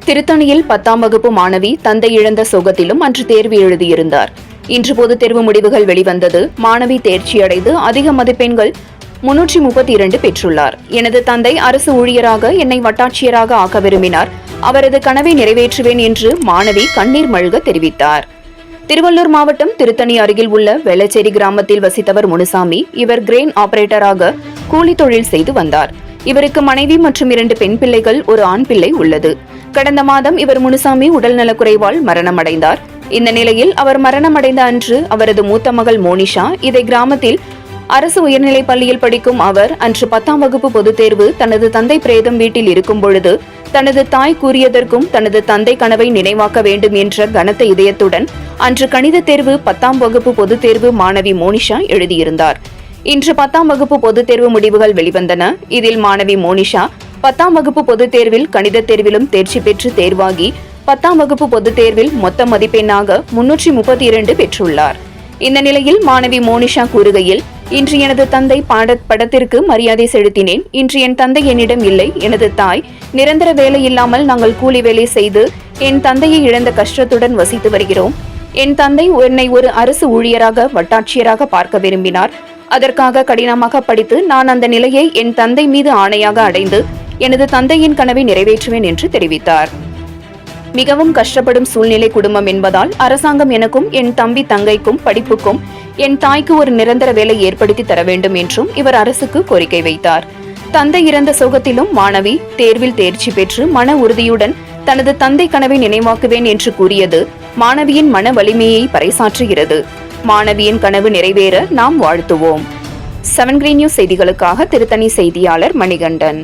திருத்தணியில் 10ஆம் வகுப்பு மாணவி தந்தை இழந்த சோகத்திலும் அன்று தேர்வு எழுதியிருந்தார். இன்று பொதுத் தேர்வு முடிவுகள் வெளிவந்தது. மாணவி தேர்ச்சியடைந்து அதிக மதிப்பெண்கள் 332 பெற்றுள்ளார். எனது தந்தை அரசு ஊழியராக என்னை வட்டாட்சியராக ஆக்க விரும்பினார். அவரது கனவை நிறைவேற்றுவேன் என்று மாணவி கண்ணீர் மல்க தெரிவித்தார். திருவள்ளூர் மாவட்டம் திருத்தணி அருகில் உள்ள வெள்ளச்சேரி கிராமத்தில் வசித்தவர் முனுசாமி. இவர் கிரெயின் ஆபரேட்டராக கூலி தொழில் செய்து வந்தார். இவருக்கு மனைவி மற்றும் 2 பெண் பிள்ளைகள், ஒரு ஆண் பிள்ளை உள்ளது. கடந்த மாதம் இவர் முனுசாமி உடல்நலக்குறைவால் மரணமடைந்தார். இந்த நிலையில் அவர் மரணமடைந்த அன்று அவரது மூத்த மகள் மோனிஷா, இதை கிராமத்தில் அரசு உயர்நிலைப் பள்ளியில் படிக்கும் அவர் அன்று 10ஆம் வகுப்பு பொதுத் தேர்வு தனது தந்தை பிரேதம் வீட்டில் இருக்கும் பொழுது தனது தாய் கூறியதற்கும் தனது தந்தை கனவை நினைவாக்க வேண்டும் என்ற கனத்த இதயத்துடன் அன்று கணித தேர்வு 10ஆம் வகுப்பு பொதுத் தேர்வு மாணவி மோனிஷா எழுதியிருந்தார். இன்று 10ஆம் வகுப்பு பொதுத் தேர்வு முடிவுகள் வெளிவந்தன. இதில் மாணவி மோனிஷா 10ஆம் வகுப்பு பொதுத் தேர்வில் கணித தேர்விலும் தேர்ச்சி பெற்று தேர்வாகி 10ஆம் வகுப்பு பொதுத் தேர்வில் மொத்த மதிப்பெண்ணாக 332 பெற்றுள்ளார். இந்த நிலையில் மாணவி மோனிஷா கூறுகையில், இன்று எனது தந்தை படத்திற்கு மரியாதை செலுத்தினேன். இன்று என் தந்தை என்னிடம் இல்லை. எனது தாய் நிரந்தர வேலை இல்லாமல் நாங்கள் கூலி வேலை செய்து என் தந்தையை இழந்த கஷ்டத்துடன் வசித்து வருகிறோம். என் தந்தை என்னை ஒரு அரசு ஊழியராக வட்டாட்சியராக பார்க்க விரும்பினார். அதற்காக கடினமாக படித்து நான் அந்த நிலையை என் தந்தை மீது ஆணையாக அடைந்து எனது தந்தையின் கனவை நிறைவேற்றுவேன் என்று தெரிவித்தார். மிகவும் கஷ்டப்படும் சூழ்நிலை குடும்பம் என்பதால் அரசாங்கம் எனக்கும் என் தம்பி தங்கைக்கும் படிப்புக்கும் என் தாய்க்கு ஒரு நிரந்தர வேலை ஏற்படுத்தி தர வேண்டும் என்றும் இவர் அரசுக்கு கோரிக்கை வைத்தார். தந்தை இறந்த சோகத்திலும் மாணவி தேர்வில் தேர்ச்சி பெற்று மன உறுதியுடன் தனது தந்தை கனவை நினைவாக்குவேன் என்று கூறியது மாணவியின் மன வலிமையை பறைசாற்றுகிறது. மாணவியின் கனவு நிறைவேற நாம் வாழ்த்துவோம். 7 Green News செய்திகளுக்காக திருத்தணி செய்தியாளர் மணிகண்டன்.